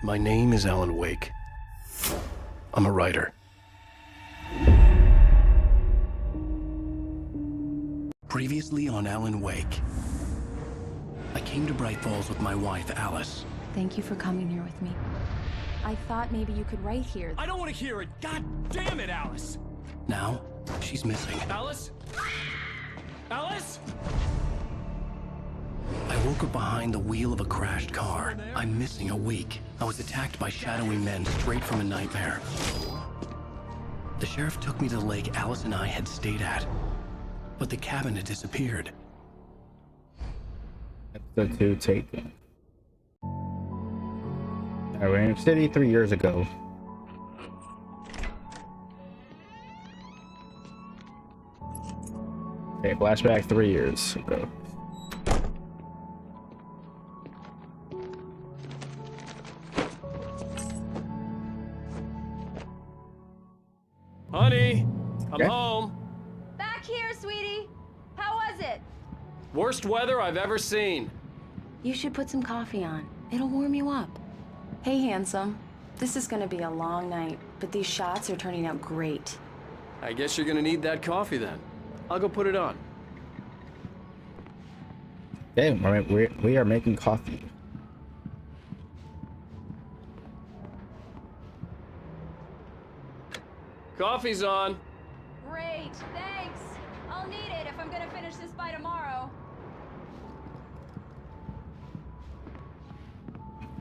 My name is Alanwake. I'm a writer. Previously on Alanwake, I came to Bright Falls with my wife, Alice. Thank you for coming here with me. I thought maybe you could write here. I don't want to hear it! God damn it, Alice! Now, she's missing. Alice? Alice? I woke up behind the wheel of a crashed car. I'm missing a week. I was attacked by shadowy men straight from a nightmare. The sheriff took me to the lake Alice and I had stayed at, but the cabin had disappeared. Episode 2 taken. We're in New York City 3 years ago. Okay, flashback 3 years ago. Honey, I'm Okay. home. Back here, sweetie. How was it? Worst weather I've ever seen. You should put some coffee on. It'll warm you up. Hey, handsome. This is gonna be a long night, but these shots are turning out great. I guess you're gonna need that coffee then. I'll go put it on. Okay, we are making coffee. Coffee's on. Great, thanks. I'll need it if I'm gonna finish this by tomorrow.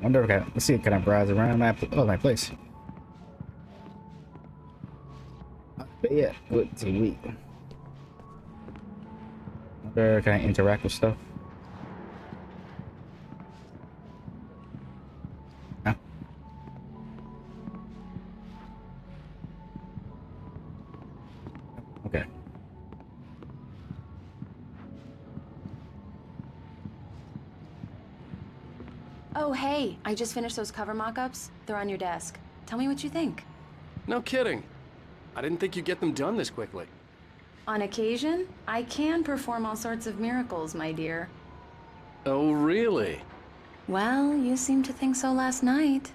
Wonder, okay, let's see, can I browse around my place? But yeah, good to week. Wonder, can I interact with stuff? No? Okay. Oh, hey, I just finished those cover mock-ups. They're on your desk. Tell me what you think. No kidding. I didn't think you'd get them done this quickly. On occasion, I can perform all sorts of miracles, my dear. Oh, really? Well, you seemed to think so last night.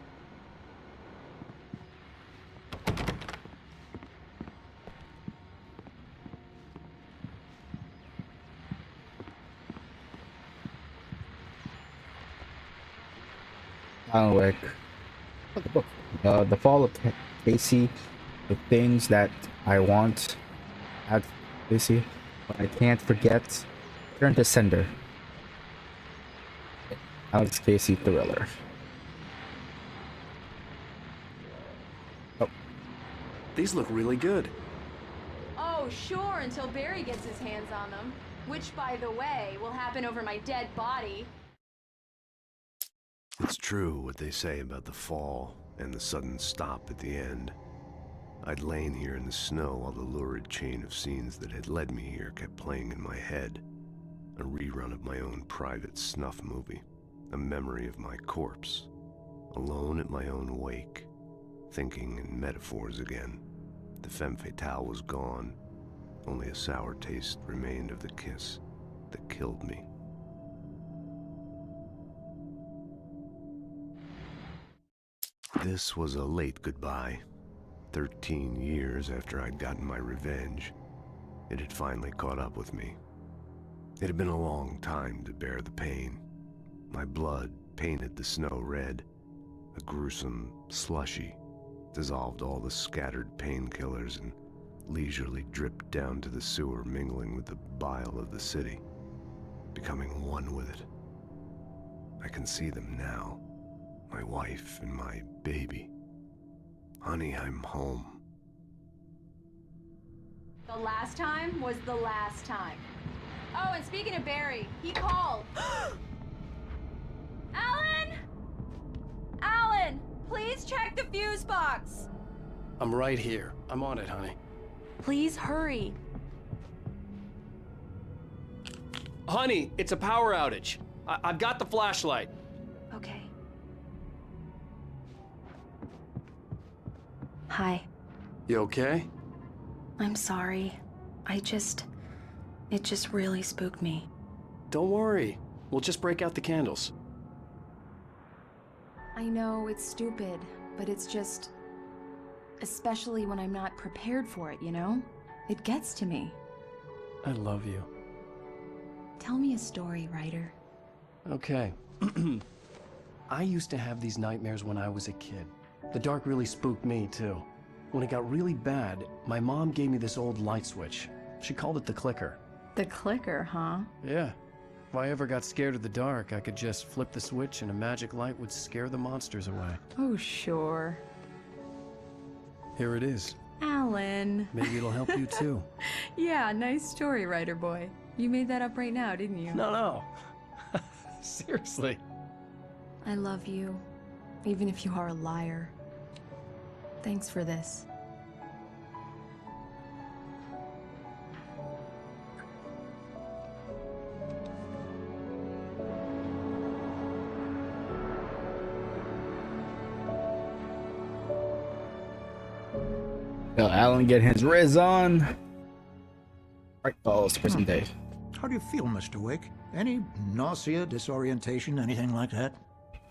Alanwake. The fall of Casey. The things that I want at Casey, but I can't forget. Turn to sender. Alex Casey thriller. Oh, These look really good. Oh, sure, until Barry gets his hands on them. Which, by the way, will happen over my dead body. It's true what they say about the fall and the sudden stop at the end. I'd lain here in the snow while the lurid chain of scenes that had led me here kept playing in my head. A rerun of my own private snuff movie. A memory of my corpse. Alone at my own wake. Thinking in metaphors again. The femme fatale was gone. Only a sour taste remained of the kiss that killed me. This was a late goodbye. 13 years after I'd gotten my revenge, it had finally caught up with me. It had been a long time to bear the pain. My blood painted the snow red. A gruesome slushy dissolved all the scattered painkillers and leisurely dripped down to the sewer, mingling with the bile of the city, becoming one with it. I can see them now. My wife and my baby. Honey, I'm home. The last time was the last time. Oh, and speaking of Barry, he called. Alan! Alan, please check the fuse box. I'm right here. I'm on it, honey. Please hurry. Honey, it's a power outage. I've got the flashlight. Okay. Hi. You okay? I'm sorry. It just really spooked me. Don't worry. We'll just break out the candles. I know it's stupid, but it's just... especially when I'm not prepared for it, you know? It gets to me. I love you. Tell me a story, writer. Okay. I used to have these nightmares when I was a kid. The dark really spooked me, too. When it got really bad, my mom gave me this old light switch. She called it the clicker. The clicker, huh? Yeah. If I ever got scared of the dark, I could just flip the switch and a magic light would scare the monsters away. Oh, sure. Here it is. Alan. Maybe it'll help you, too. Yeah, nice story, writer boy. You made that up right now, didn't you? No. Seriously. I love you, even if you are a liar. Thanks for this. Alan get his riz on. Right, it's prison day. How do you feel, Mr. Wake? Any nausea, disorientation, anything like that?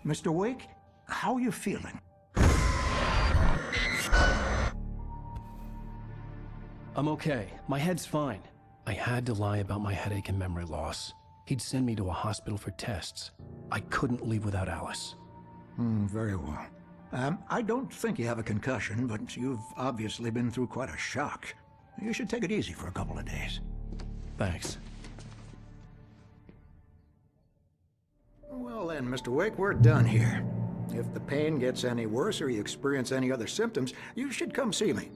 Mr. Wake, how are you feeling? I'm okay. My head's fine. I had to lie about my headache and memory loss. He'd send me to a hospital for tests. I couldn't leave without Alice. Very well. I don't think you have a concussion, but you've obviously been through quite a shock. You should take it easy for a couple of days. Thanks. Well then, Mr. Wake, we're done here. If the pain gets any worse or you experience any other symptoms, you should come see me.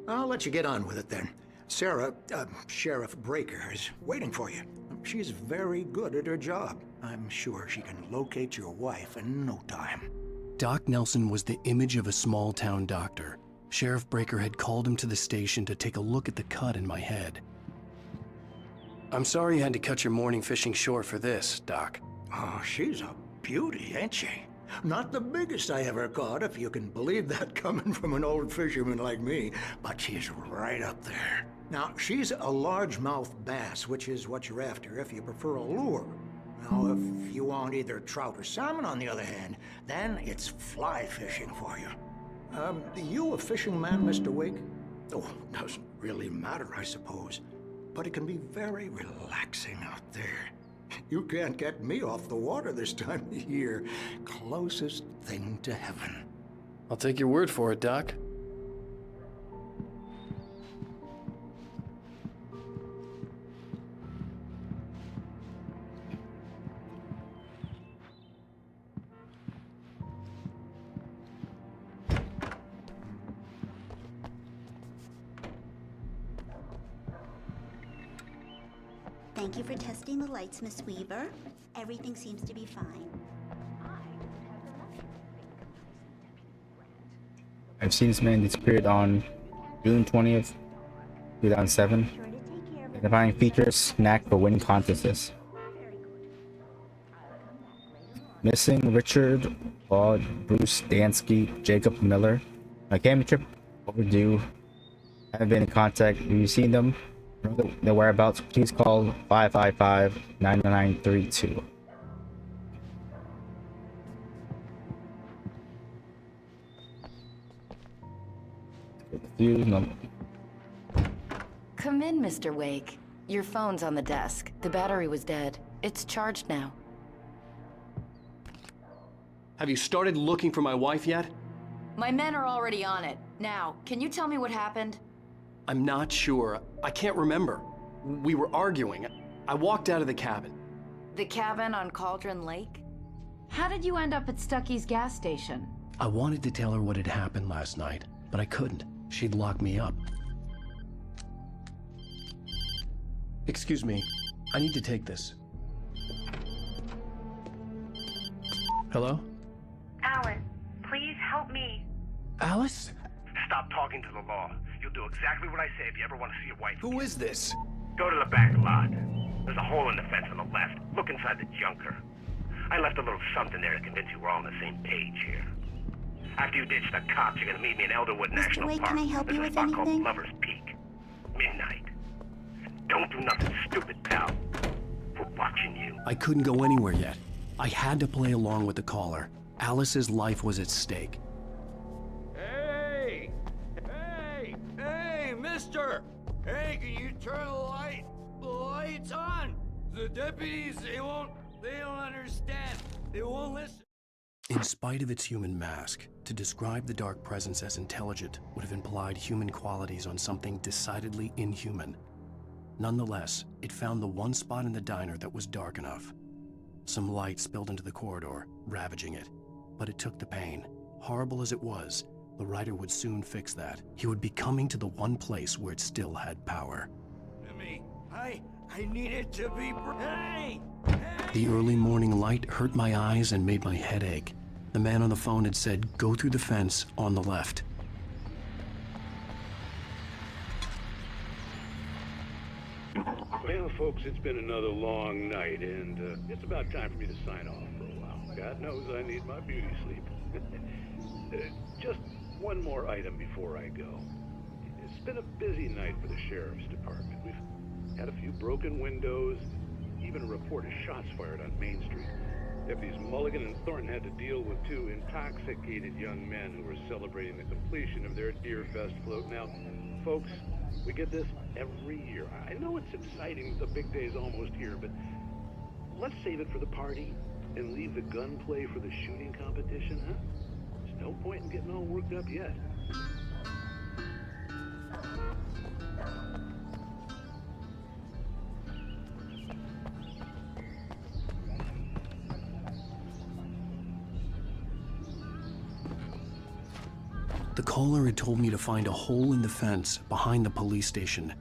I'll let you get on with it then. Sarah, Sheriff Breaker, is waiting for you. She's very good at her job. I'm sure she can locate your wife in no time. Doc Nelson was the image of a small-town doctor. Sheriff Breaker had called him to the station to take a look at the cut in my head. I'm sorry you had to cut your morning fishing short for this, Doc. Oh, she's a beauty, ain't she? Not the biggest I ever caught, if you can believe that coming from an old fisherman like me, but she's right up there. Now, she's a largemouth bass, which is what you're after if you prefer a lure. Now, if you want either trout or salmon, on the other hand, then it's fly fishing for you. You a fishing man, Mr. Wake? Oh, doesn't really matter, I suppose. But it can be very relaxing out there. You can't get me off the water this time of year. Closest thing to heaven. I'll take your word for it, Doc. Thank you for testing the lights, Miss Weaver. Everything seems to be fine. I've seen this man disappeared on June 20th, 2007. Identifying features, knack for winning contests. Missing Richard, Claude, Bruce Dansky, Jacob Miller. My camping trip overdue. Haven't been in contact. Have you seen them? Know their whereabouts? Please call 555-9932. No. Come in, Mr. Wake. Your phone's on the desk. The battery was dead. It's charged now. Have you started looking for my wife yet? My men are already on it. Now, can you tell me what happened? I'm not sure. I can't remember. We were arguing. I walked out of the cabin. The cabin on Cauldron Lake? How did you end up at Stucky's gas station? I wanted to tell her what had happened last night, but I couldn't. She'd lock me up. Excuse me. I need to take this. Hello? Alan, please help me. Alice? Stop talking to the law. You'll do exactly what I say if you ever want to see your wife. Who is this? Go to the back lot. There's a hole in the fence on the left. Look inside the junker. I left a little something there to convince you we're all on the same page here. After you ditch the cops, you're gonna meet me in Elderwood National Wake, Park. can I help There's you a with spot called anything? Lover's Peak. Midnight. Don't do nothing stupid, pal. We're watching you. I couldn't go anywhere yet. I had to play along with the caller. Alice's life was at stake. Hey! Hey! Hey, mister! Hey, can you turn the lights on? The deputies, they don't understand. They won't listen. In spite of its human mask, to describe the dark presence as intelligent would have implied human qualities on something decidedly inhuman. Nonetheless, it found the one spot in the diner that was dark enough. Some light spilled into the corridor, ravaging it. But it took the pain. Horrible as it was, the writer would soon fix that. He would be coming to the one place where it still had power. I needed to be... Hey! The early morning light hurt my eyes and made my head ache. The man on the phone had said, "Go through the fence on the left." Well, folks, it's been another long night, and it's about time for me to sign off for a while. God knows I need my beauty sleep. Just one more item before I go. It's been a busy night for the Sheriff's Department. We've had a few broken windows, even a report of shots fired on Main Street. Deputies Mulligan and Thornton had to deal with two intoxicated young men who were celebrating the completion of their Deerfest float. Now, folks, we get this every year. I know it's exciting, the big day's almost here, but let's save it for the party and leave the gunplay for the shooting competition, huh? There's no point in getting all worked up yet. The caller had told me to find a hole in the fence behind the police station.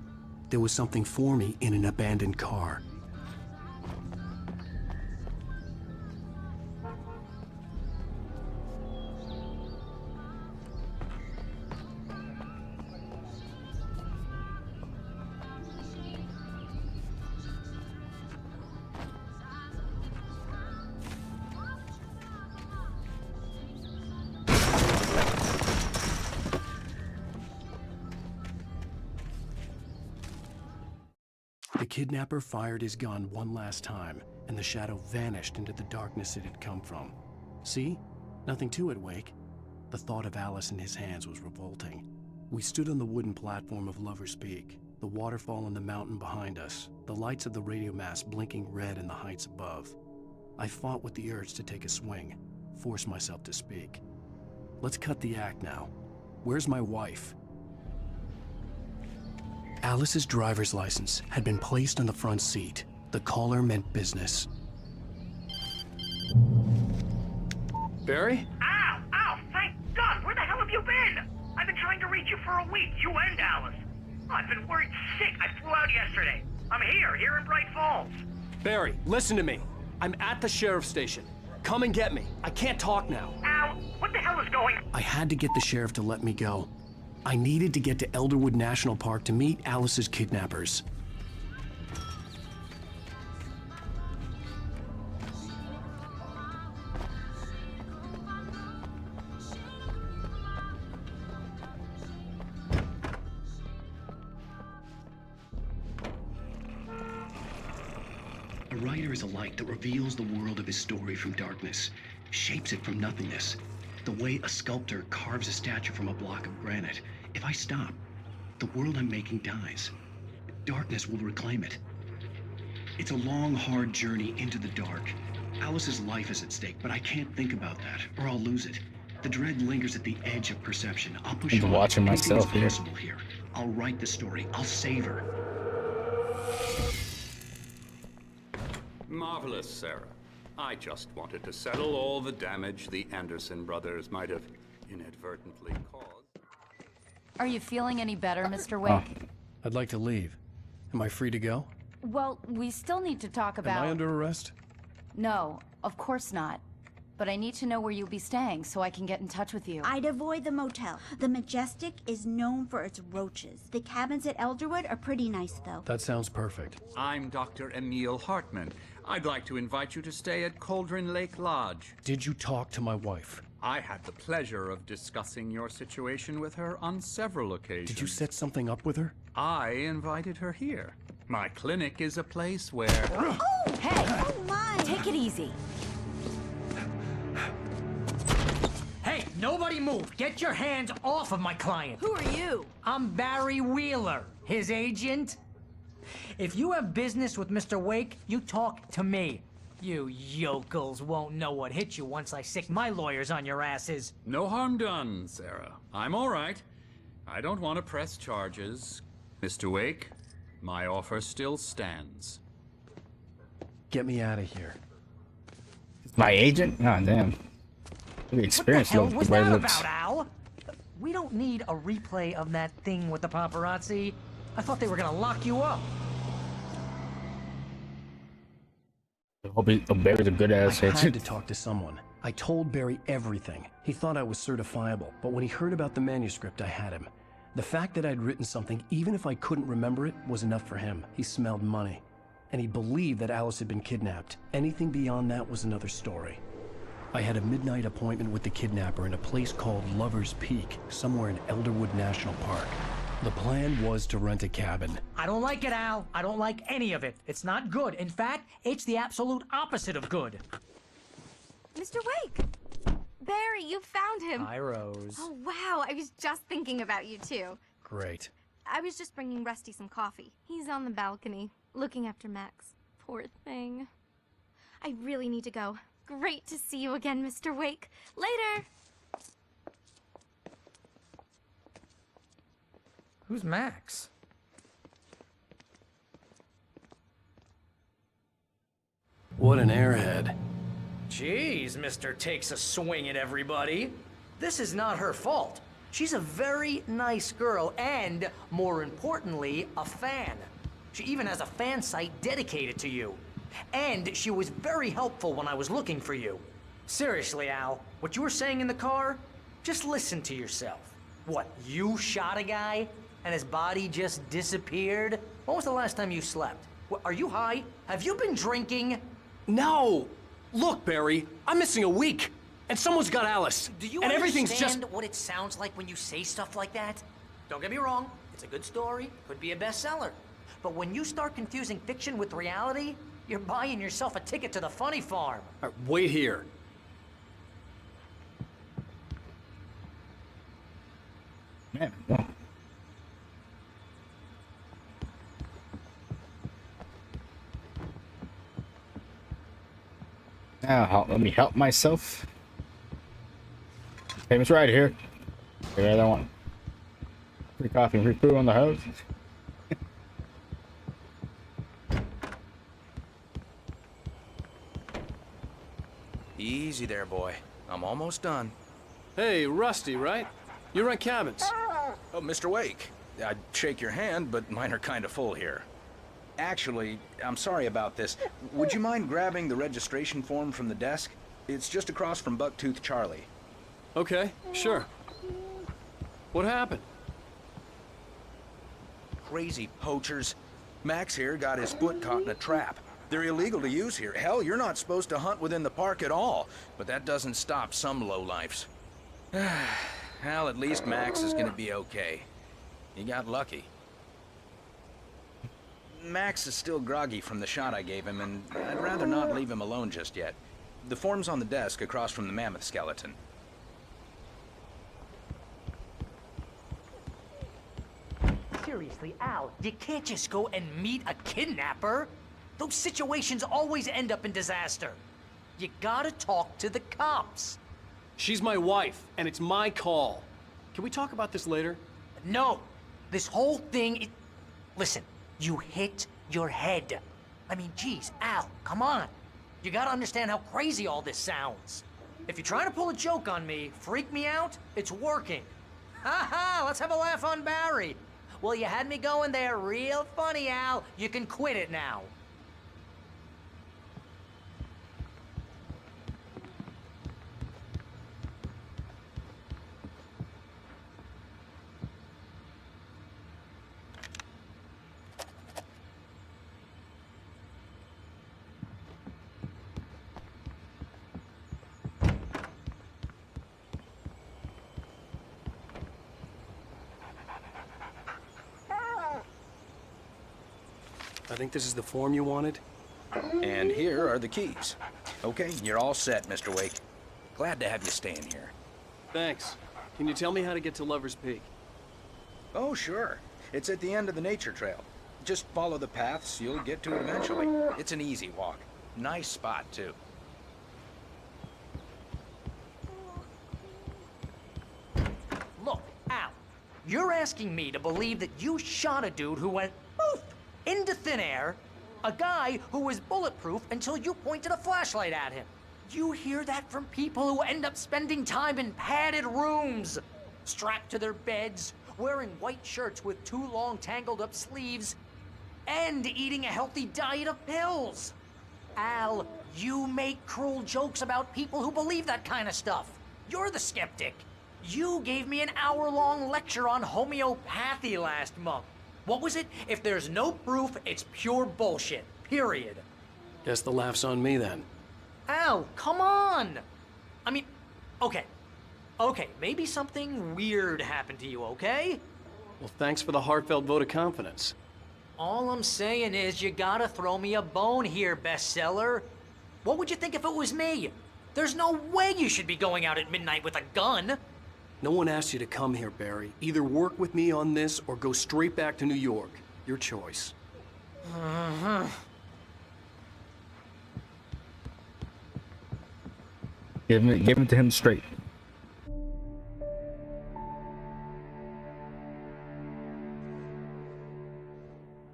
There was something for me in an abandoned car. The kidnapper fired his gun one last time, and the shadow vanished into the darkness it had come from. See? Nothing to it, Wake. The thought of Alice in his hands was revolting. We stood on the wooden platform of Lover's Peak, the waterfall and the mountain behind us, the lights of the radio mast blinking red in the heights above. I fought with the urge to take a swing, force myself to speak. Let's cut the act now. Where's my wife? Alice's driver's license had been placed on the front seat. The caller meant business. Barry? Ow! Ow! Thank God! Where the hell have you been? I've been trying to reach you for a week, you and Alice. I've been worried sick. I flew out yesterday. I'm here in Bright Falls. Barry, listen to me. I'm at the sheriff's station. Come and get me. I can't talk now. Ow! What the hell is going on? I had to get the sheriff to let me go. I needed to get to Elderwood National Park to meet Alice's kidnappers. A writer is a light that reveals the world of his story from darkness, shapes it from nothingness. The way a sculptor carves a statue from a block of granite. If I stop, the world I'm making dies. Darkness will reclaim it. It's a long, hard journey into the dark. Alice's life is at stake, but I can't think about that, or I'll lose it. The dread lingers at the edge of perception. I'll push on. I'm watching myself here. Possible here. I'll write the story. I'll save her. Marvelous, Sarah. I just wanted to settle all the damage the Anderson brothers might have inadvertently caused. Are you feeling any better, Mr. Wake? I'd like to leave. Am I free to go? Well, we still need to talk about... Am I under arrest? No, of course not. But I need to know where you'll be staying so I can get in touch with you. I'd avoid the motel. The Majestic is known for its roaches. The cabins at Elderwood are pretty nice, though. That sounds perfect. I'm Dr. Emil Hartman. I'd like to invite you to stay at Cauldron Lake Lodge. Did you talk to my wife? I had the pleasure of discussing your situation with her on several occasions. Did you set something up with her? I invited her here. My clinic is a place where... Oh, hey! Oh, my! Take it easy. Nobody move. Get your hands off of my client. Who are you? I'm Barry Wheeler, his agent. If you have business with Mr. Wake, you talk to me. You yokels won't know what hit you once I sick my lawyers on your asses. No harm done, Sarah. I'm all right. I don't want to press charges. Mr. Wake, my offer still stands. Get me out of here. My agent? Oh, damn. The experience What the hell was that looks. about, Al? We don't need a replay of that thing with the paparazzi. I thought they were gonna lock you up. I hope Barry's a good ass I had agent. to talk to someone. I told Barry everything. He thought I was certifiable, but when he heard about the manuscript, I had him. The fact that I'd written something, even if I couldn't remember it, was enough for him. He smelled money. And he believed that Alice had been kidnapped. Anything beyond that was another story. I had a midnight appointment with the kidnapper in a place called Lover's Peak, somewhere in Elderwood National Park. The plan was to rent a cabin. I don't like it, Al. I don't like any of it. It's not good. In fact, it's the absolute opposite of good. Mr. Wake! Barry, you found him! Hi, Rose. Oh, wow, I was just thinking about you, too. Great. I was just bringing Rusty some coffee. He's on the balcony, looking after Max. Poor thing. I really need to go. Great to see you again, Mr. Wake. Later! Who's Max? What an airhead. Jeez, Mr. Takes a swing at everybody. This is not her fault. She's a very nice girl and, more importantly, a fan. She even has a fan site dedicated to you. And she was very helpful when I was looking for you. Seriously, Al, what you were saying in the car, just listen to yourself. What, you shot a guy and his body just disappeared? When was the last time you slept? What, are you high? Have you been drinking? No! Look, Barry, I'm missing a week, and someone's got Alice. Do you and everything's understand just... what it sounds like when you say stuff like that? Don't get me wrong, it's a good story, could be a bestseller. But when you start confusing fiction with reality, you're buying yourself a ticket to the funny farm. All right, wait here. Man, no. Now, let me help myself. Famous right here. Here, I don't want free coffee and free food on the house. Easy there, boy. I'm almost done. Hey, Rusty, right? You rent cabins. Oh, Mr. Wake. I'd shake your hand, but mine are kind of full here. Actually, I'm sorry about this. Would you mind grabbing the registration form from the desk? It's just across from Bucktooth Charlie. Okay, sure. What happened? Crazy poachers. Max here got his foot caught in a trap. They're illegal to use here. Hell, you're not supposed to hunt within the park at all. But that doesn't stop some lowlifes. Well, at least Max is gonna be okay. He got lucky. Max is still groggy from the shot I gave him, and I'd rather not leave him alone just yet. The form's on the desk across from the mammoth skeleton. Seriously, Al, you can't just go and meet a kidnapper. Those situations always end up in disaster. You gotta talk to the cops. She's my wife, and it's my call. Can we talk about this later? No. This whole thing, listen, you hit your head. I mean, geez, Al, come on. You gotta understand how crazy all this sounds. If you're trying to pull a joke on me, freak me out, it's working. Ha ha, let's have a laugh on Barry. Well, you had me going there real funny, Al. You can quit it now. I think this is the form you wanted. And here are the keys. Okay, you're all set, Mr. Wake. Glad to have you staying here. Thanks. Can you tell me how to get to Lover's Peak? Oh, sure. It's at the end of the nature trail. Just follow the paths, you'll get to it eventually. It's an easy walk. Nice spot, too. Look, Al, you're asking me to believe that you shot a dude who went poof into thin air, a guy who was bulletproof until you pointed a flashlight at him. You hear that from people who end up spending time in padded rooms, strapped to their beds, wearing white shirts with too long tangled up sleeves, and eating a healthy diet of pills. Al, you make cruel jokes about people who believe that kind of stuff. You're the skeptic. You gave me an hour-long lecture on homeopathy last month. What was it? If there's no proof, it's pure bullshit. Period. Guess the laugh's on me then. Al, come on! I mean, okay. Okay, maybe something weird happened to you, okay? Well, thanks for the heartfelt vote of confidence. All I'm saying is you gotta throw me a bone here, bestseller. What would you think if it was me? There's no way you should be going out at midnight with a gun. No one asked you to come here, Barry. Either work with me on this or go straight back to New York. Your choice. Give it to him straight.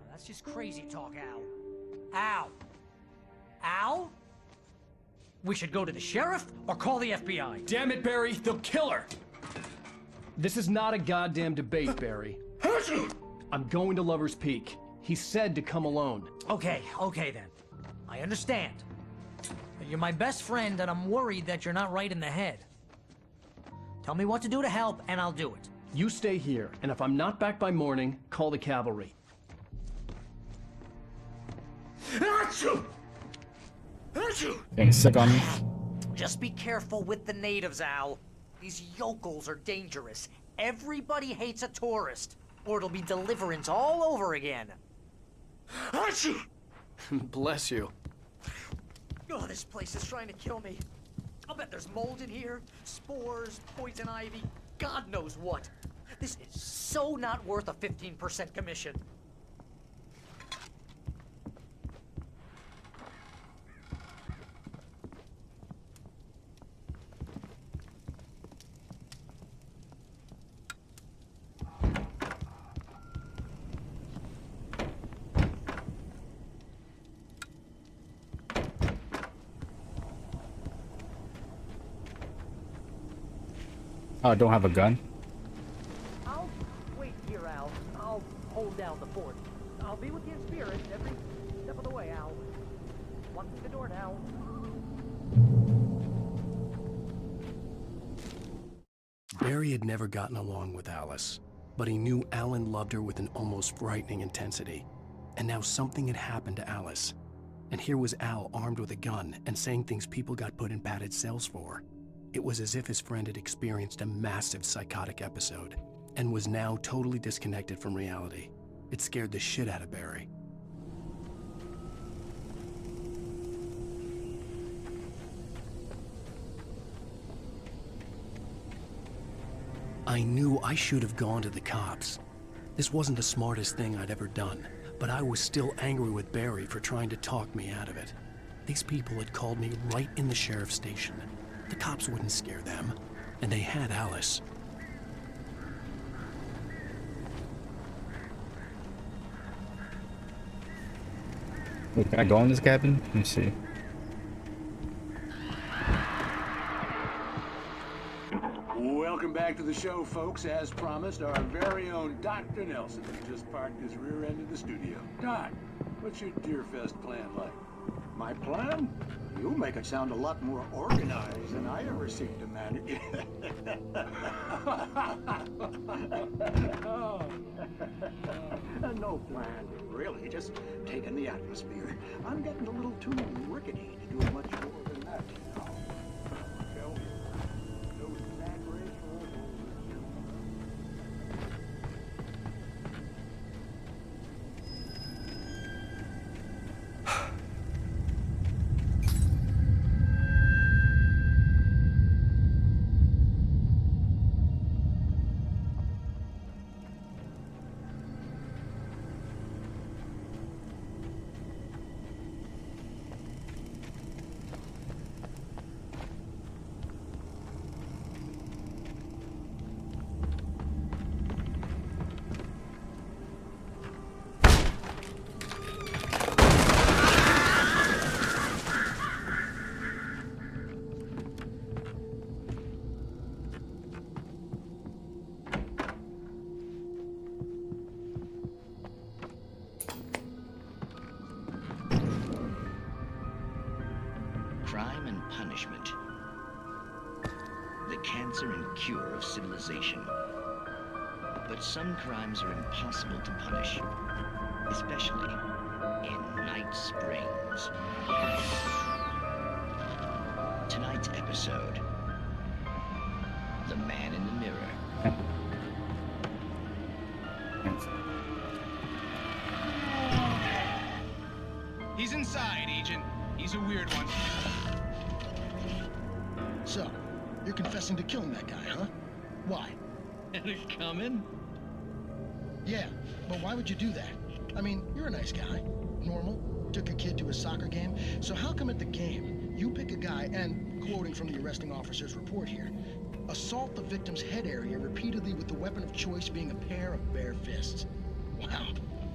That's just crazy talk, Al. Al! Al? We should go to the sheriff or call the FBI. Damn it, Barry! They'll kill her! This is not a goddamn debate, Barry. I'm going to Lover's Peak. He said to come alone. Okay then. I understand. But you're my best friend and I'm worried that you're not right in the head. Tell me what to do to help and I'll do it. You stay here, and if I'm not back by morning, call the cavalry. Getting sick on me. Just be careful with the natives, Al. These yokels are dangerous. Everybody hates a tourist, or it'll be Deliverance all over again. Bless you. Oh, this place is trying to kill me. I'll bet there's mold in here, spores, poison ivy, God knows what. This is so not worth a 15% commission. Oh, I don't have a gun. I'll wait here, Al. I'll hold down the fort. I'll be with you in spirit every step of the way, Al. Locking the door now. Barry had never gotten along with Alice, but he knew Alan loved her with an almost frightening intensity. And now something had happened to Alice. And here was Al armed with a gun and saying things people got put in padded cells for. It was as if his friend had experienced a massive psychotic episode and was now totally disconnected from reality. It scared the shit out of Barry. I knew I should have gone to the cops. This wasn't the smartest thing I'd ever done, but I was still angry with Barry for trying to talk me out of it. These people had called me right in the sheriff's station. The cops wouldn't scare them, and they had Alice. Wait, can I go in this cabin? Let me see. Welcome back to the show, folks. As promised, our very own Dr. Nelson has just parked his rear end in the studio. Doc, what's your Deerfest plan like? My plan? You make it sound a lot more organized than I ever seem to manage. No plan, really. Just taking the atmosphere. I'm getting a little too rickety to do much more than that, you know. Shall we? Those exaggerations. crime and punishment. The cancer and cure of civilization. But some crimes are impossible to punish, especially in Night Springs. Tonight's episode, The Man in the Mirror. He's inside, Agent. He's a weird one. So, you're confessing to killing that guy, huh? Why? Had it coming? Yeah, but why would you do that? I mean, you're a nice guy. Normal. Took a kid to a soccer game. So how come at the game, you pick a guy and, quoting from the arresting officer's report here, assault the victim's head area repeatedly with the weapon of choice being a pair of bare fists? Wow,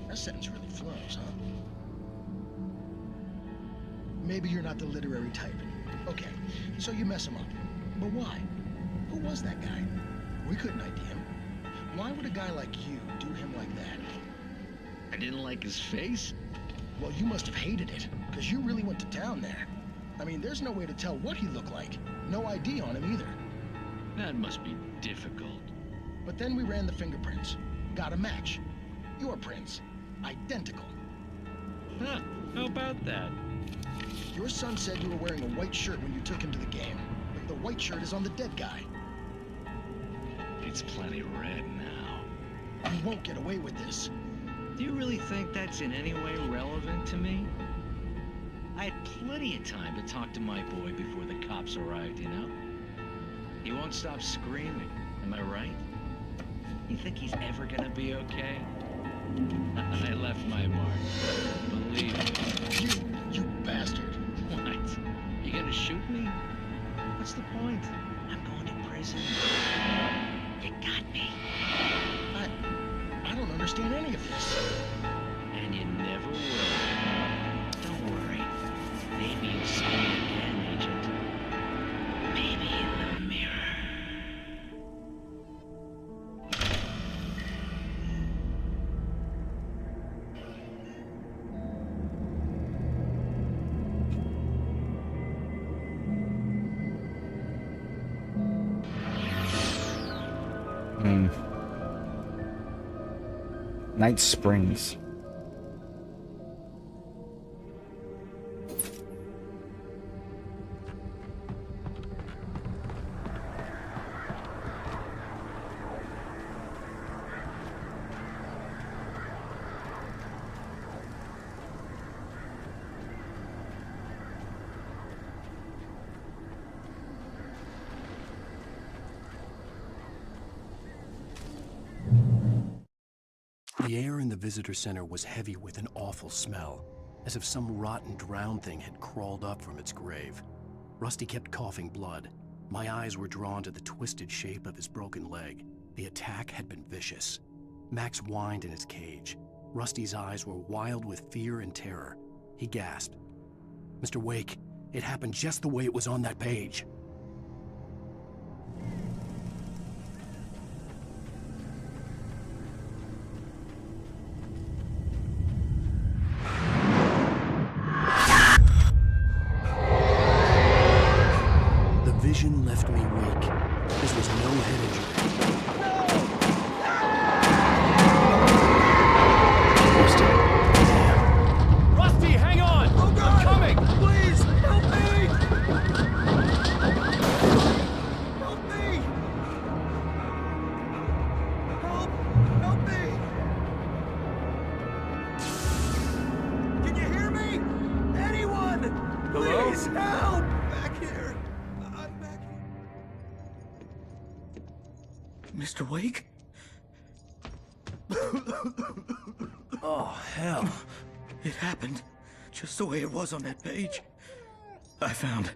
that sentence really flows, huh? Maybe you're not the literary type. Okay, so you mess him up. But why? Who was that guy? We couldn't ID him. Why would a guy like you do him like that? I didn't like his face? Well, you must have hated it, because you really went to town there. I mean, there's no way to tell what he looked like. No ID on him either. That must be difficult. But then we ran the fingerprints. Got a match. Your prints. Identical. Huh, how about that? Your son said you were wearing a white shirt when you took him to the game. But the white shirt is on the dead guy. It's plenty red now. You won't get away with this. Do you really think that's in any way relevant to me? I had plenty of time to talk to my boy before the cops arrived, you know? He won't stop screaming, am I right? You think he's ever gonna be okay? I left my mark. Believe me. You bastard. What? You gonna shoot me? What's the point? I'm going to prison. You got me. I don't understand any of this. And you never will. Don't worry. Maybe you'll see me again, Agent. Maybe in the mirror. Night Springs. The air in the visitor center was heavy with an awful smell, as if some rotten drowned thing had crawled up from its grave. Rusty kept coughing blood. My eyes were drawn to the twisted shape of his broken leg. The attack had been vicious. Max whined in his cage. Rusty's eyes were wild with fear and terror. He gasped. "Mr. Wake, it happened just the way it was on that page." Vision left me weak. This was no head injury. Rusty! Rusty, hang on! Oh God! I'm coming! Please, help me! Help me! Help me! Can you hear me? Anyone? Hello? Please, help! Back here. Mr. Wake? Oh, hell. It happened just the way it was on that page. I found.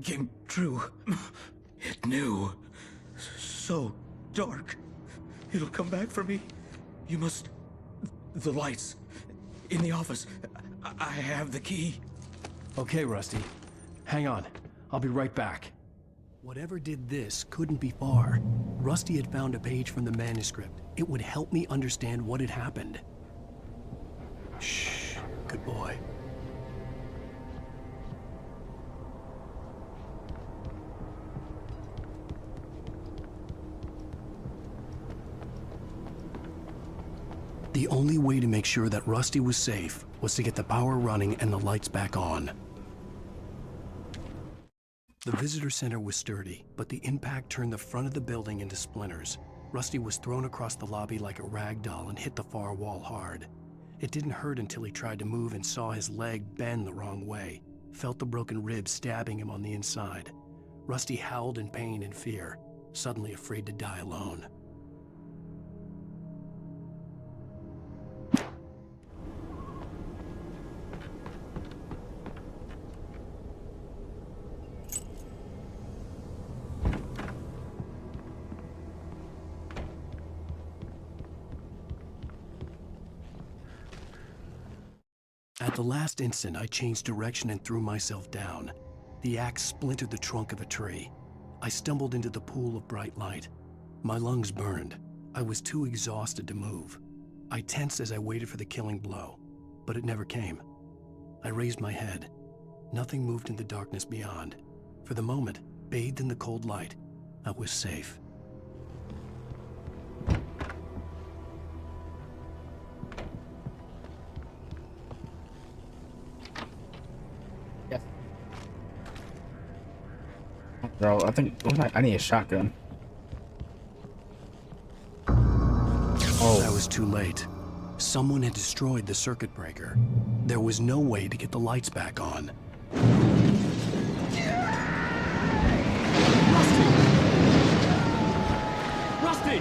Came true. It knew. So dark. It'll come back for me. You must... The lights. In the office. I have the key. Okay, Rusty. Hang on. I'll be right back. Whatever did this couldn't be far. Rusty had found a page from the manuscript. It would help me understand what had happened. Shh. Good boy. only way to make sure that Rusty was safe was to get the power running and the lights back on. The visitor center was sturdy, but the impact turned the front of the building into splinters. Rusty was thrown across the lobby like a rag doll and hit the far wall hard. It didn't hurt until he tried to move and saw his leg bend the wrong way, felt the broken rib stabbing him on the inside. Rusty howled in pain and fear, suddenly afraid to die alone. At the last instant, I changed direction and threw myself down. The axe splintered the trunk of a tree. I stumbled into the pool of bright light. My lungs burned. I was too exhausted to move. I tensed as I waited for the killing blow, but it never came. I raised my head. Nothing moved in the darkness beyond. For the moment, bathed in the cold light, I was safe. Bro, I think I need a shotgun. Oh, I was too late. Someone had destroyed the circuit breaker. There was no way to get the lights back on. Rusty!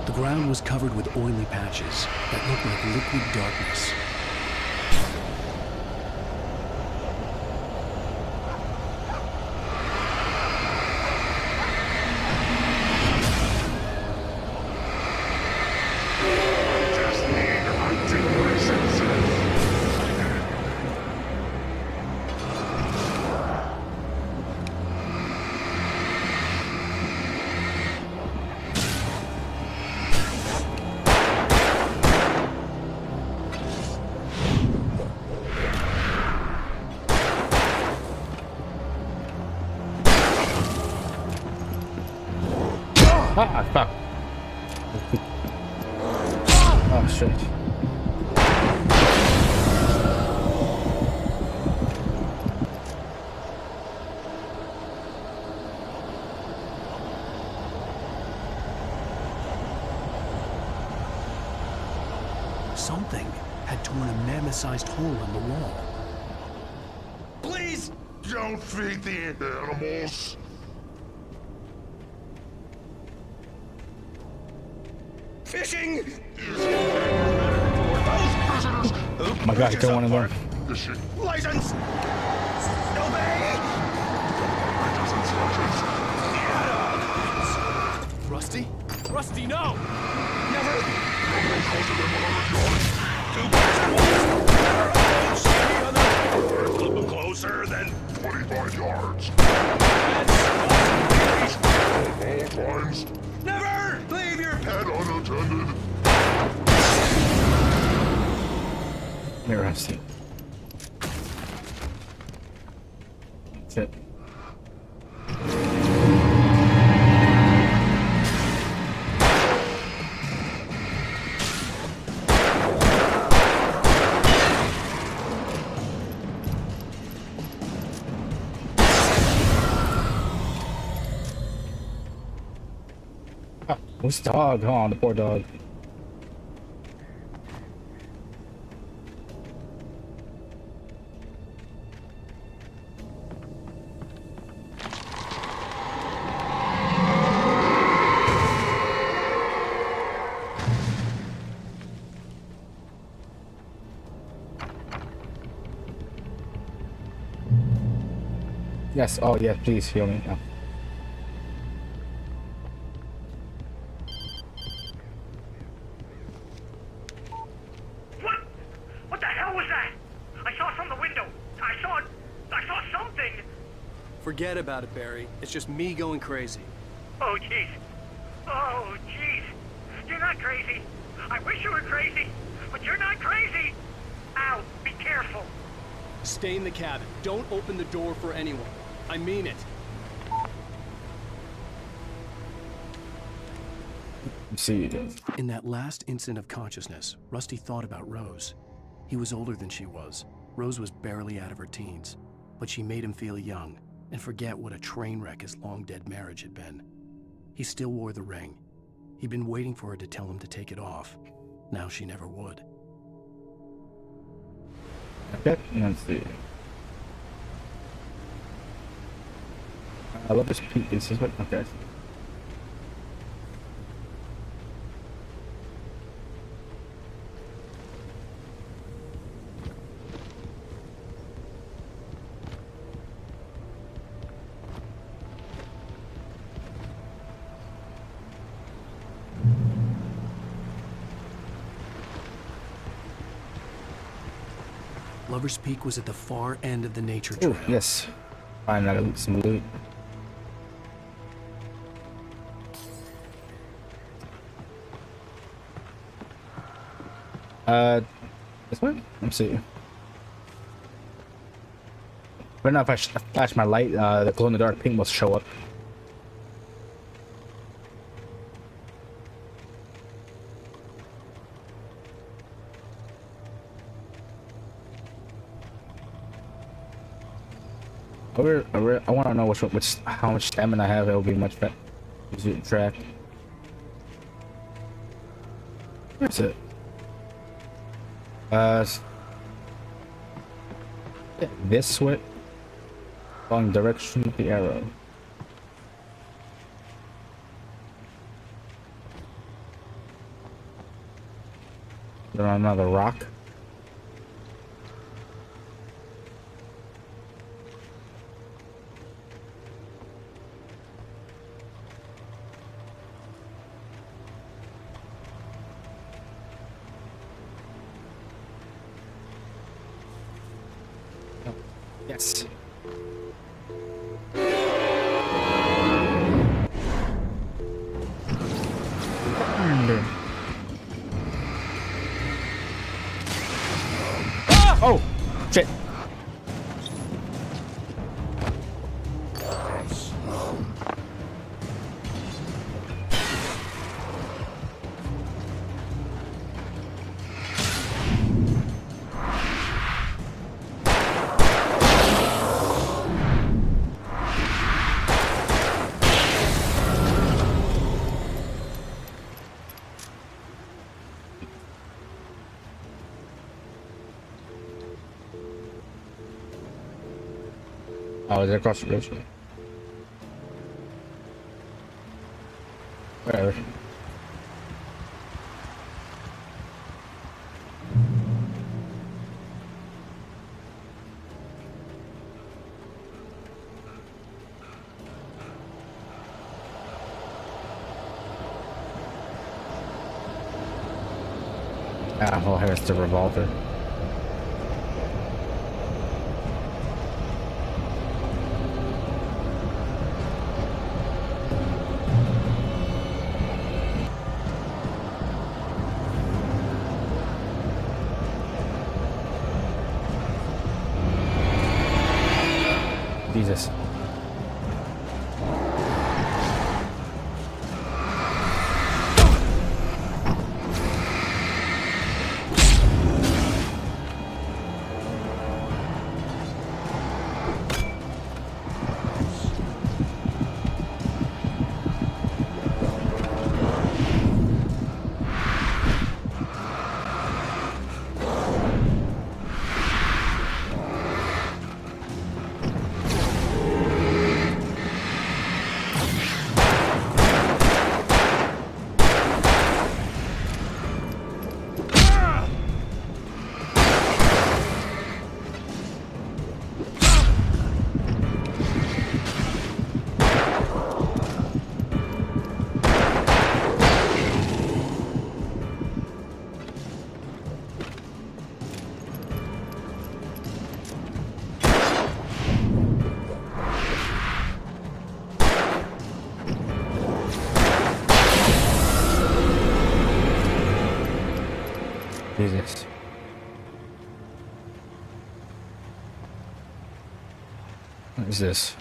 The ground was covered with oily patches that looked like liquid darkness. Ah, fuck. Oh, shit. Something had torn a mammoth-sized hole in the wall. Please don't feed the animals. Fishing! Oh my god, I don't want to learn. License! Obey! Rusty? Rusty, no! Never! Two pairs at once! A little closer than 25 yards. At all times. Never! Leave your pet unattended. Let me rest it. That's it. Who's the dog? Oh, the poor dog. Yes, oh yeah, please heal me now. What the hell was that? I saw from the window. I saw something. Forget about it, Barry. It's just me going crazy. Oh, jeez. Oh, jeez. You're not crazy. I wish you were crazy, but you're not crazy. Ow, be careful. Stay in the cabin. Don't open the door for anyone. I mean it. See. In that last instant of consciousness, Rusty thought about Rose. He was older than she was. Rose was barely out of her teens, but she made him feel young and forget what a train wreck his long-dead marriage had been. He still wore the ring. He'd been waiting for her to tell him to take it off. Now she never would. Okay, let's see. I love this peak. This is what. Okay. Lover's Peak was at the far end of the nature trail. Ooh, yes. Find that some loot. This one? Let's see. Right now, if I flash my light, the glow-in-the-dark pink will show up. I want to know how much stamina I have. It will be much better. Easy to track. Where's it? Yeah, this way. Along the direction of the arrow. Then another rock. Yes. Oh, shit. Oh, is it across the bridge? Whatever. Ah, well, here's the revolver. Jesus. Jesus. What's this?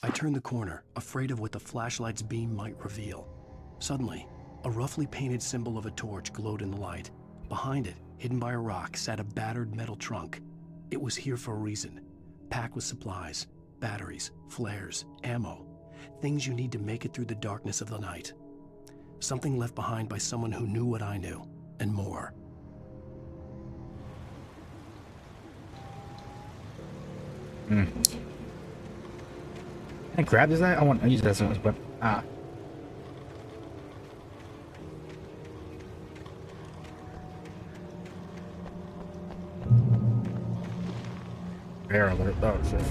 I turned the corner, afraid of what the flashlight's beam might reveal. Suddenly, a roughly painted symbol of a torch glowed in the light. Behind it, hidden by a rock, sat a battered metal trunk. It was here for a reason, packed with supplies, batteries, flares, ammo, things you need to make it through the darkness of the night. Something left behind by someone who knew what I knew, and more. Can I grab this? I want to use that as a weapon. Ah. Barrel, but oh shit.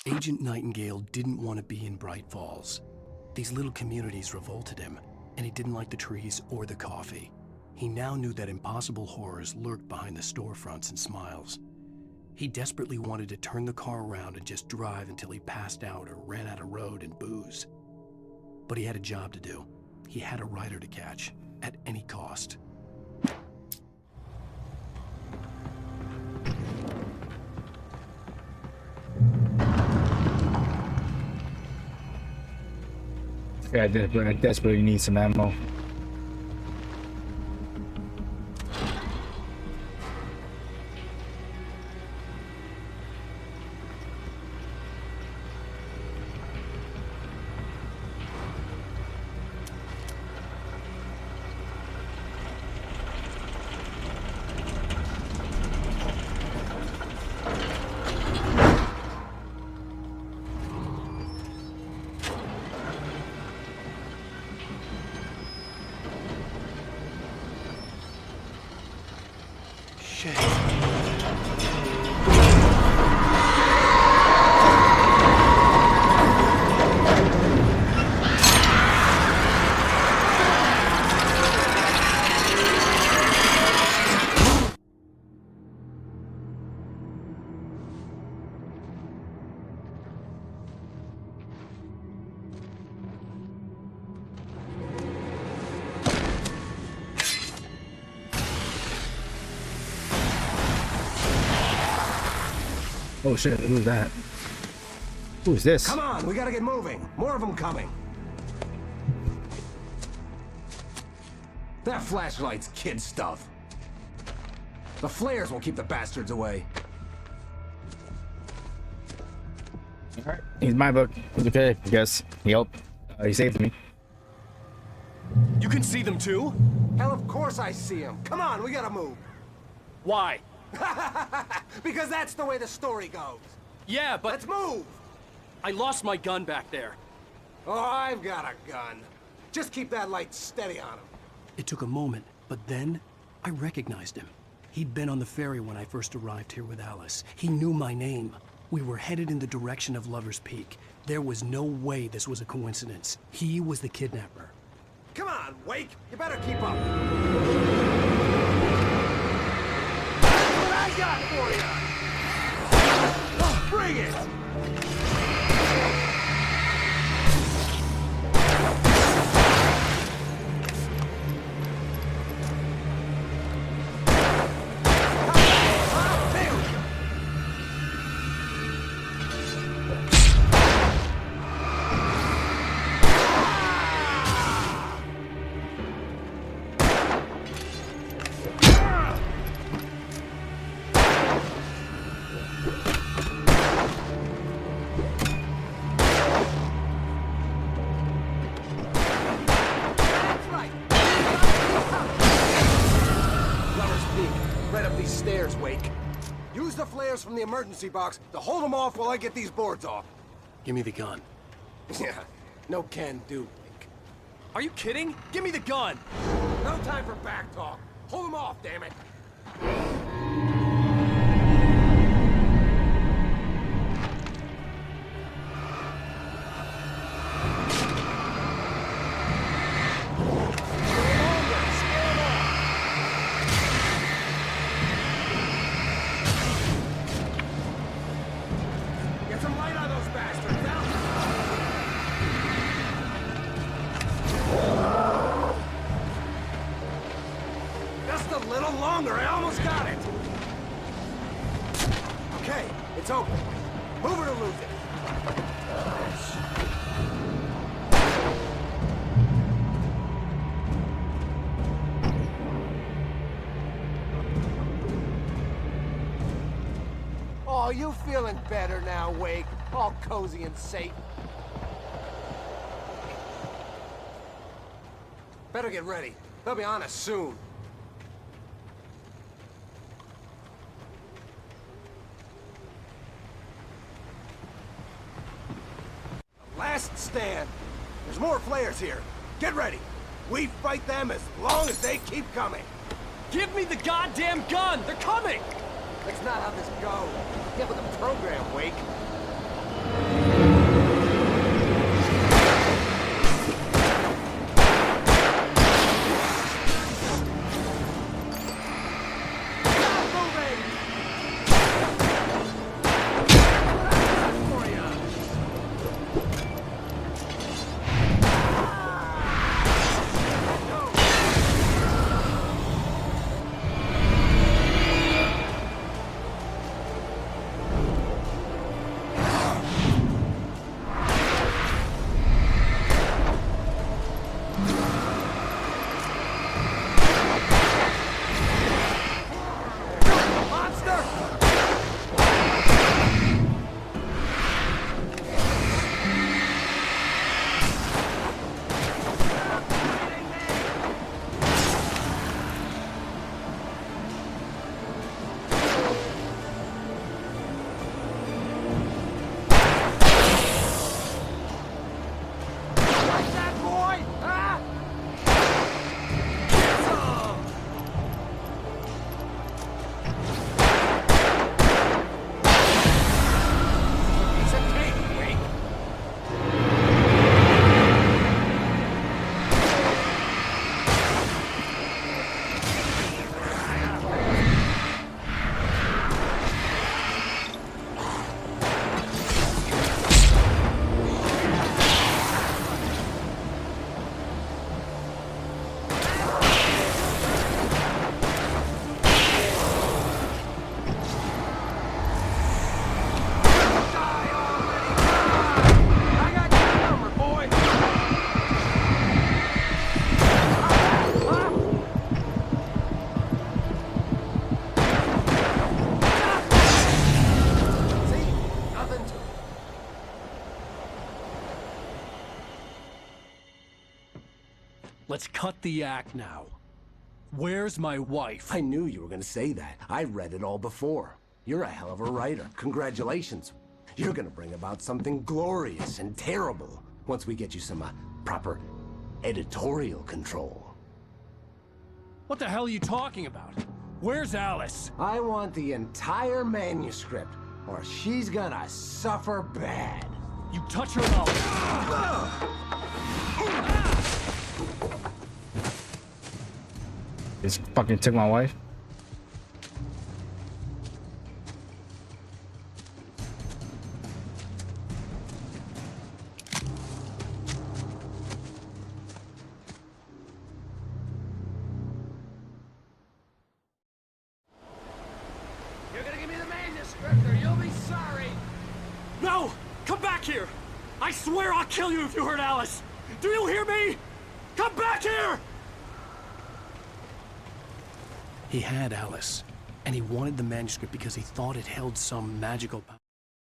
Agent Nightingale didn't want to be in Bright Falls. These little communities revolted him, and he didn't like the trees or the coffee. He now knew that impossible horrors lurked behind the storefronts and smiles. He desperately wanted to turn the car around and just drive until he passed out or ran out of road and booze. But he had a job to do. He had a rider to catch, at any cost. Yeah, I desperately need some ammo. Oh shit, who's that? Who's this? Come on, we gotta get moving. More of them coming. That flashlight's kid stuff. The flares will keep the bastards away. Alright, he's my book. It's okay, I guess. He helped. He saved me. You can see them too? Hell, of course I see them. Come on, we gotta move. Why? Because that's the way the story goes. Yeah, but... Let's move! I lost my gun back there. Oh, I've got a gun. Just keep that light steady on him. It took a moment, but then I recognized him. He'd been on the ferry when I first arrived here with Alice. He knew my name. We were headed in the direction of Lover's Peak. There was no way this was a coincidence. He was the kidnapper. Come on, Wake! You better keep up. I got for you! Bring it! upstairs, Wake. Use the flares from the emergency box to hold them off while I get these boards off. Give me the gun. Yeah, no can do, Wake. Are you kidding? Give me the gun! No time for back talk. Hold them off, damn it. Get some light on those bastards, now! Just a little longer, I almost got it! Okay, it's open. Move it or lose it. Oh, you feeling better now, Wake? All cozy and safe. Better get ready. They'll be on us soon. Last stand. There's more flares here. Get ready. We fight them as long as they keep coming. Give me the goddamn gun! They're coming! That's not how this goes. Get with the program, Wake. Let's cut the act now. Where's my wife? I knew you were gonna say that. I read it all before. You're a hell of a writer. Congratulations. You're gonna bring about something glorious and terrible once we get you some proper editorial control. What the hell are you talking about? Where's Alice? I want the entire manuscript, or she's gonna suffer bad. You touch her mouth. Just fucking took my wife. You're gonna give me the manuscript or you'll be sorry. No! Come back here! I swear I'll kill you if you hurt Alice! Do you hear me? Come back here! He had Alice, and he wanted the manuscript because he thought it held some magical power.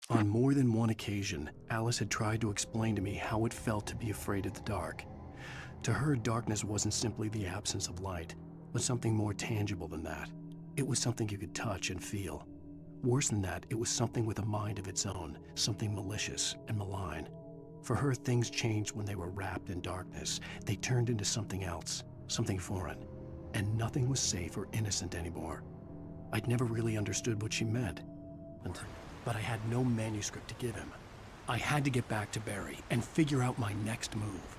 On more than one occasion, Alice had tried to explain to me how it felt to be afraid of the dark. To her, darkness wasn't simply the absence of light, but something more tangible than that. It was something you could touch and feel. Worse than that, it was something with a mind of its own, something malicious and malign. For her, things changed when they were wrapped in darkness. They turned into something else, something foreign, and nothing was safe or innocent anymore. I'd never really understood what she meant, but I had no manuscript to give him. I had to get back to Barry and figure out my next move.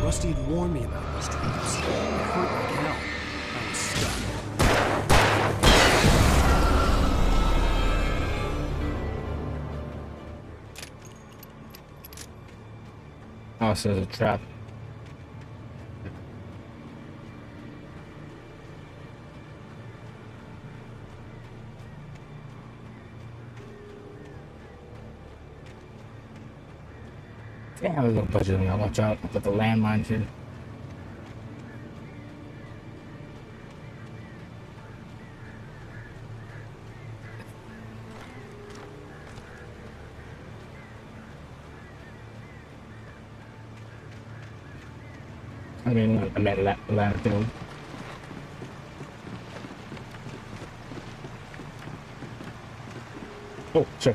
Rusty had warned me about those traps. It hurt like hell. I was stuck. Oh, so there's a trap. Damn, there's a bunch of them. Now watch out with the landmines here. I mean, I meant landfill. Oh, sure.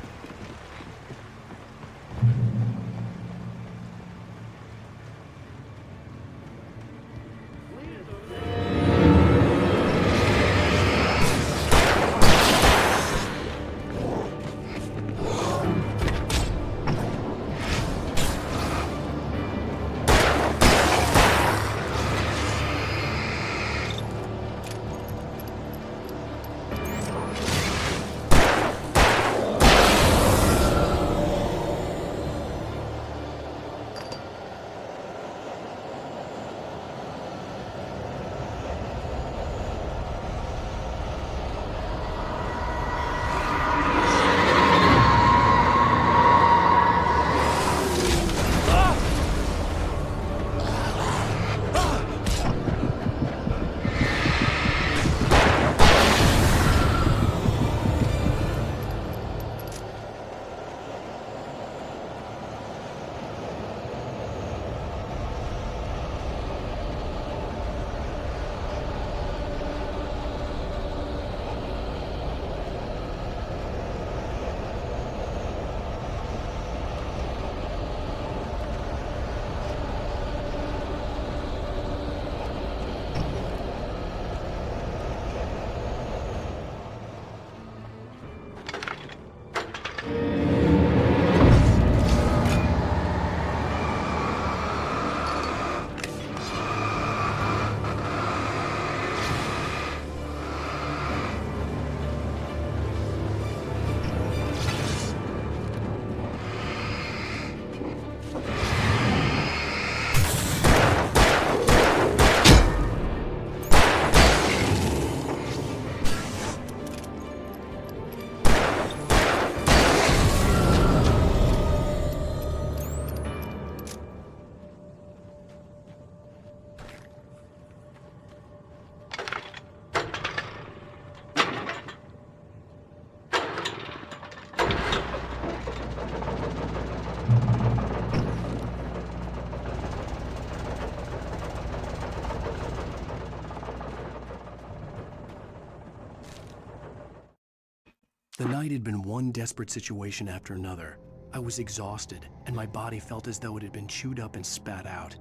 The night had been one desperate situation after another. I was exhausted, and my body felt as though it had been chewed up and spat out.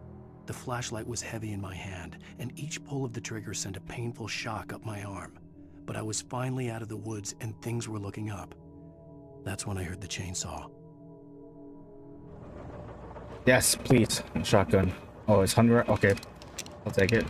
The flashlight was heavy in my hand, and each pull of the trigger sent a painful shock up my arm. But I was finally out of the woods, and things were looking up. That's when I heard the chainsaw. Yes, please. Shotgun. Oh, it's 100. Okay, I'll take it.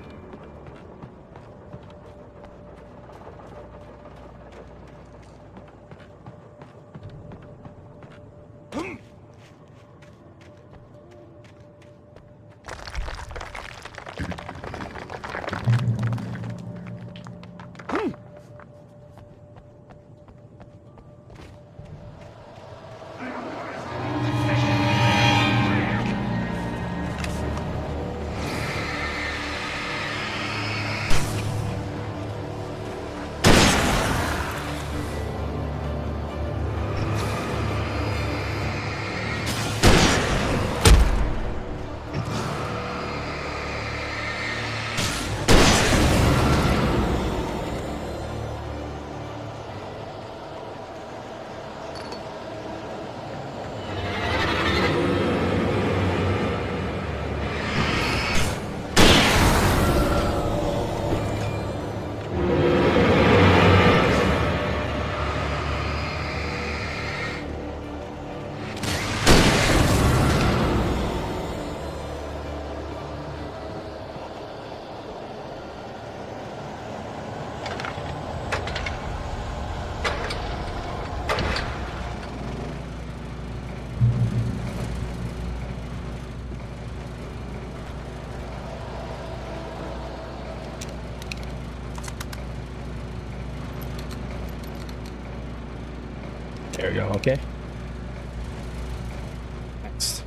There we go, okay. Next.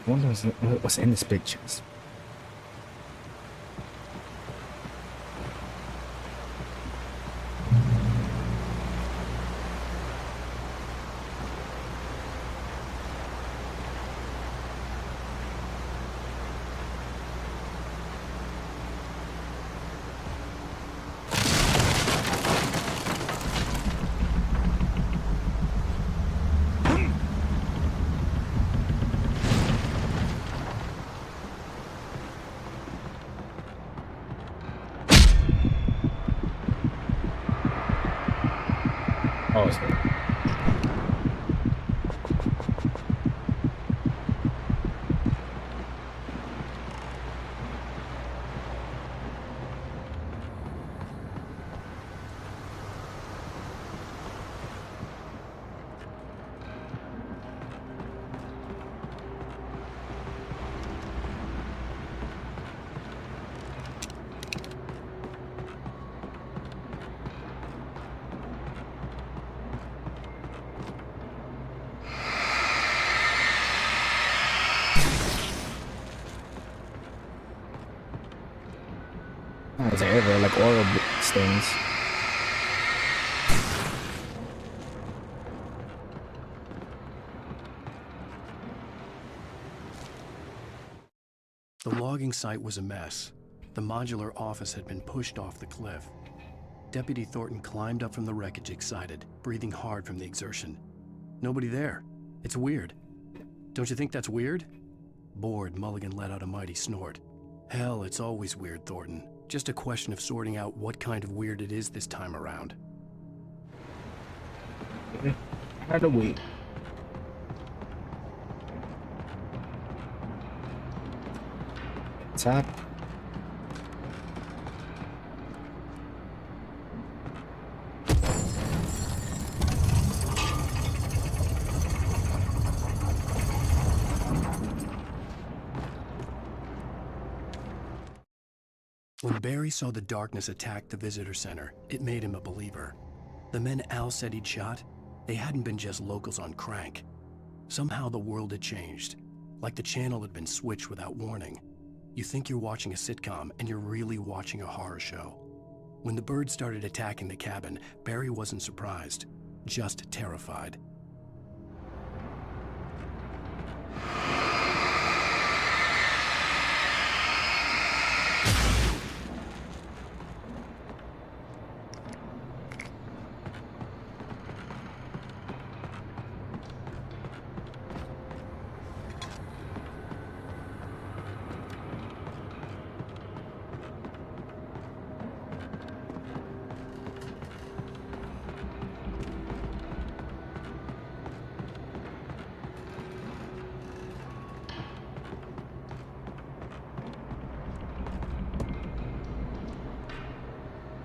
I wonder what's in this big chest. Oh, it's good. Is there ever like oil stains? The logging site was a mess. The modular office had been pushed off the cliff. Deputy Thornton climbed up from the wreckage excited, breathing hard from the exertion. Nobody there. It's weird. Don't you think that's weird? Bored, Mulligan let out a mighty snort. Hell, it's always weird, Thornton. Just a question of sorting out what kind of weird it is this time around. How do we? What's up? When Barry saw the darkness attack the visitor center, it made him a believer. The men Al said he'd shot, they hadn't been just locals on crank. Somehow the world had changed, like the channel had been switched without warning. You think you're watching a sitcom, and you're really watching a horror show. When the birds started attacking the cabin, Barry wasn't surprised, just terrified.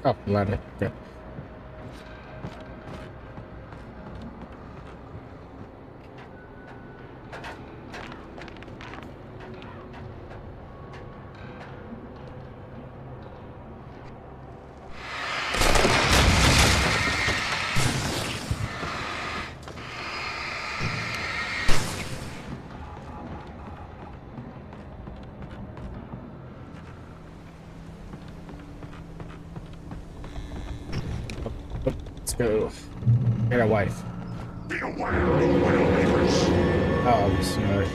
Oh, ladder. Okay. Let's go. Get a wife. Be aware of oil leakers. Oh, sorry.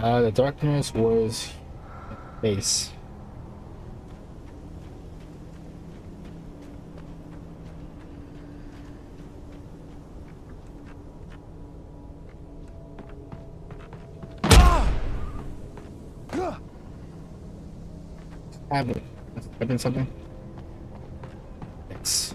The darkness was base. Happened something? Yes.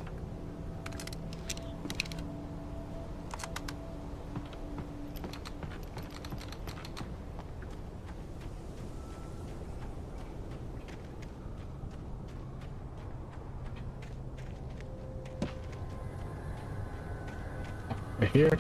Right here.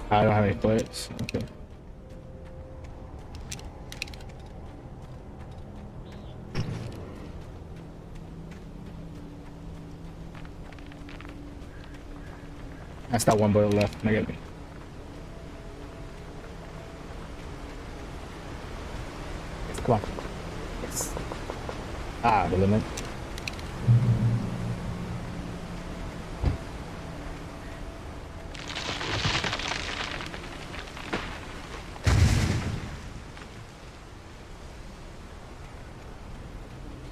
I don't have any bullets. Okay. That's that one bullet left. Can I get me? Yes, come on. Yes. Ah, the limit.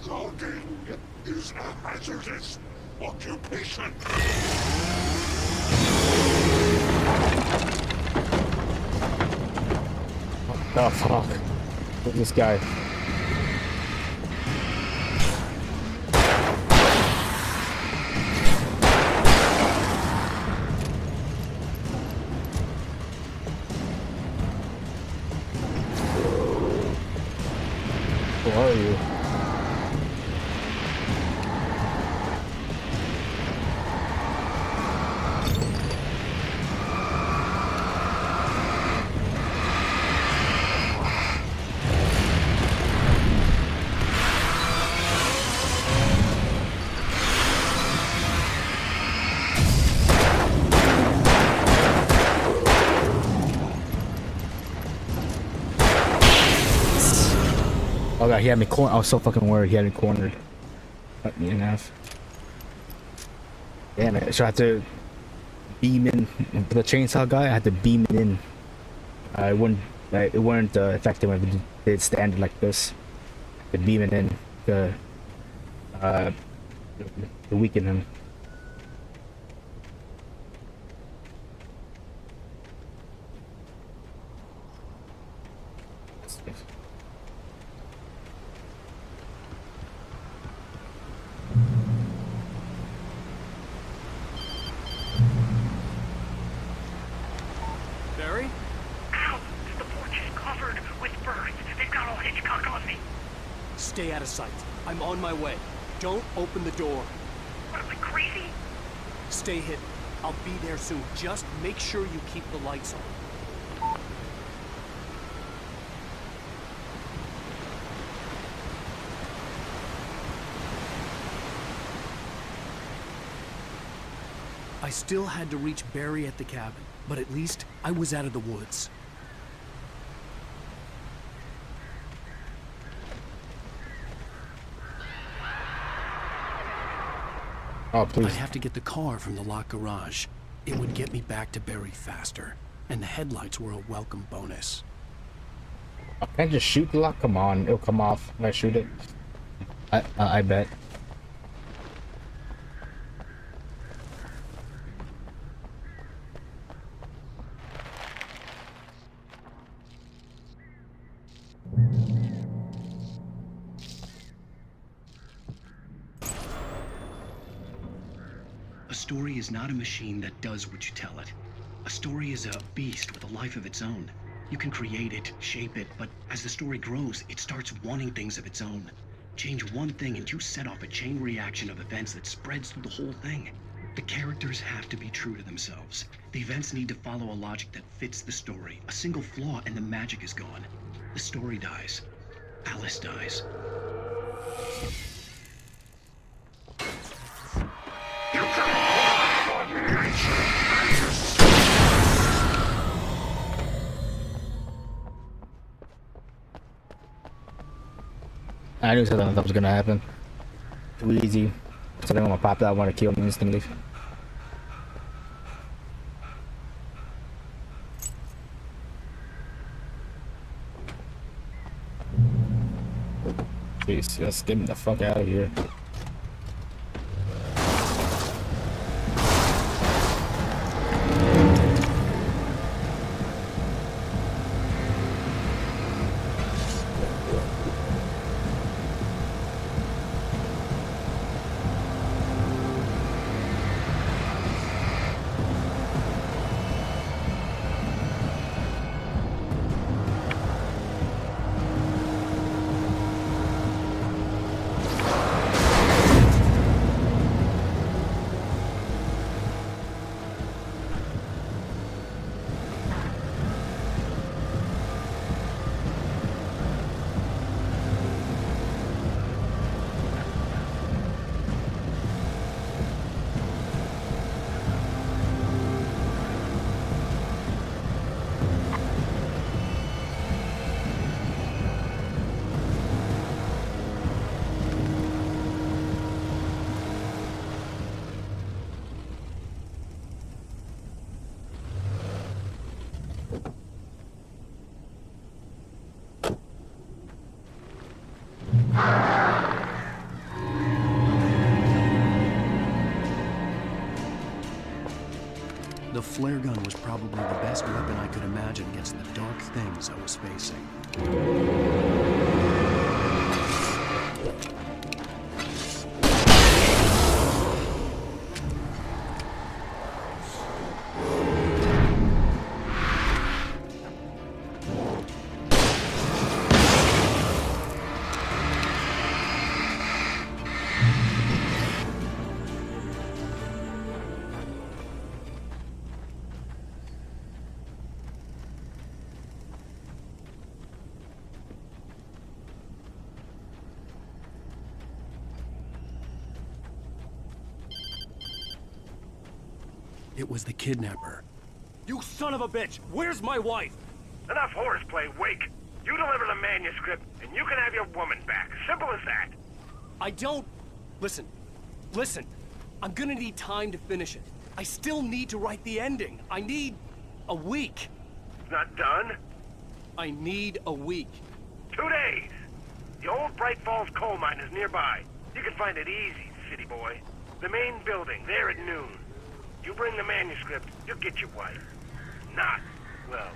Logging is a hazardous occupation. Oh fuck. Look at this guy. Who are you? Oh god, he had me cornered. I was so fucking worried he had me cornered. Cut me in half. Damn it. So I had to beam in. For the chainsaw guy, I had to beam it in. It wouldn't affect him if it did stand like this. To beam it in to weaken him. Barry? Ow! The porch is covered with birds. They've got all Hitchcock on me. Stay out of sight. I'm on my way. Don't open the door. What am I, crazy? Stay hidden. I'll be there soon. Just make sure you keep the lights on. I still had to reach Barry at the cabin, but at least I was out of the woods. Oh, please. I'd have to get the car from the locked garage. It would get me back to Barry faster, and the headlights were a welcome bonus. I can't just shoot the lock. Come on, it'll come off if I shoot it. I bet. story is not a machine that does what you tell it. A story is a beast with a life of its own. You can create it, shape it, but as the story grows, it starts wanting things of its own. Change one thing and you set off a chain reaction of events that spreads through the whole thing. The characters have to be true to themselves. The events need to follow a logic that fits the story. A single flaw and the magic is gone. The story dies. Alice dies. I knew something like that was gonna happen. Too easy. Something gonna pop out, want to kill me instantly. Jeez, let's get me the fuck out of here. The flare gun was probably the best weapon I could imagine against the dark things I was facing. It was the kidnapper. You son of a bitch! Where's my wife? Enough horseplay, Wake. You deliver the manuscript, and you can have your woman back. Simple as that. I don't... Listen. I'm gonna need time to finish it. I still need to write the ending. I need a week. It's not done? I need a week. 2 days. The old Bright Falls coal mine is nearby. You can find it easy, city boy. The main building, there at noon. You bring the manuscript, you'll get your wife. Not, well,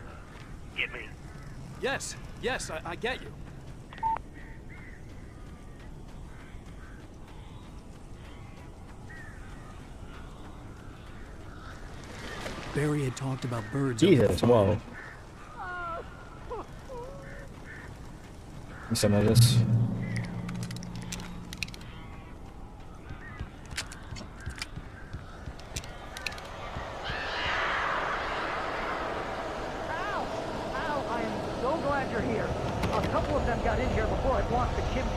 get me? Yes, I get you. Barry had talked about birds. Jesus, whoa. Some of this. You're here. A couple of them got in here before I blocked the chimney.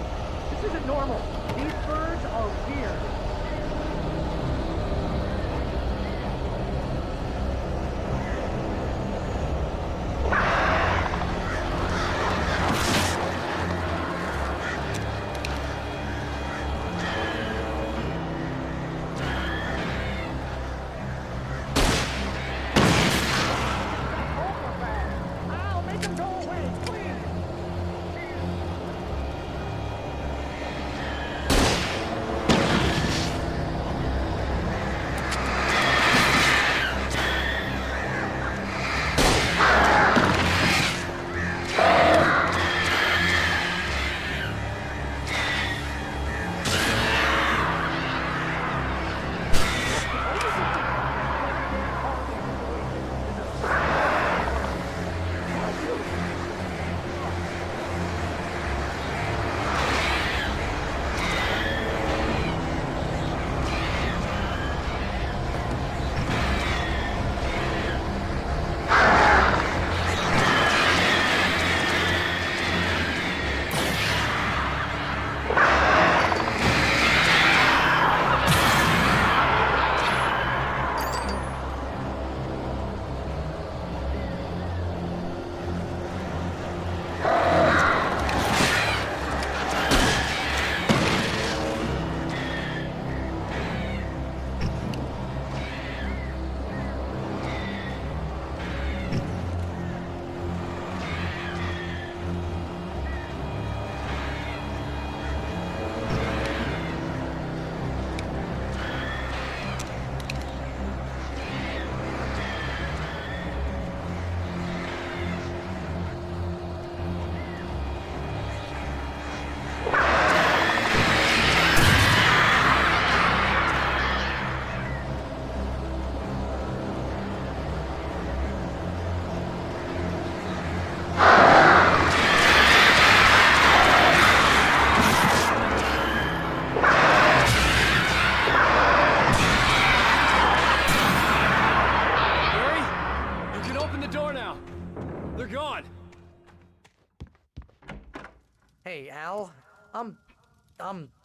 This isn't normal. These birds are weird.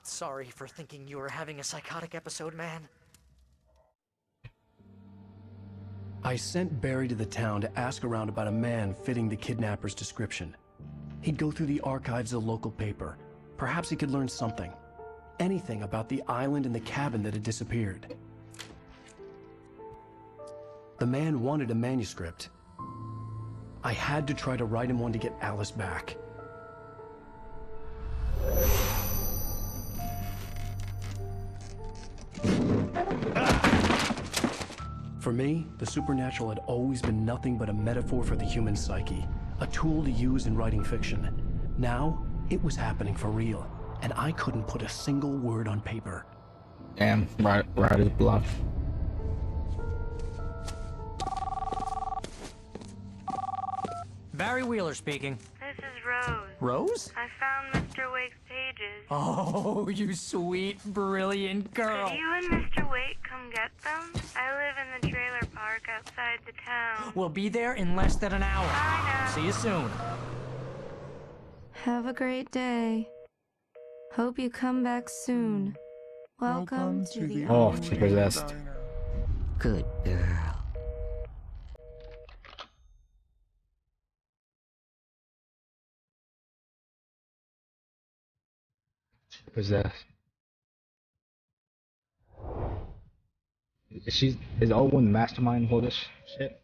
Sorry for thinking you were having a psychotic episode, man. I sent Barry to the town to ask around about a man fitting the kidnapper's description. He'd go through the archives of the local paper. Perhaps he could learn something. Anything about the island and the cabin that had disappeared. The man wanted a manuscript. I had to try to write him one to get Alice back. For me, the supernatural had always been nothing but a metaphor for the human psyche, a tool to use in writing fiction. Now, it was happening for real, and I couldn't put a single word on paper. Damn, writer's block. Barry Wheeler speaking. This is Rose. Rose? I found Mr. Wake's pages. Oh, you sweet, brilliant girl. Could you and Mr. Wake come get them? I live in the trailer park outside the town. We'll be there in less than an hour. I know. See you soon. Have a great day. Hope you come back soon. Welcome to the Oh, she possessed. Good girl. Possessed. Is Owen the mastermind for this shit?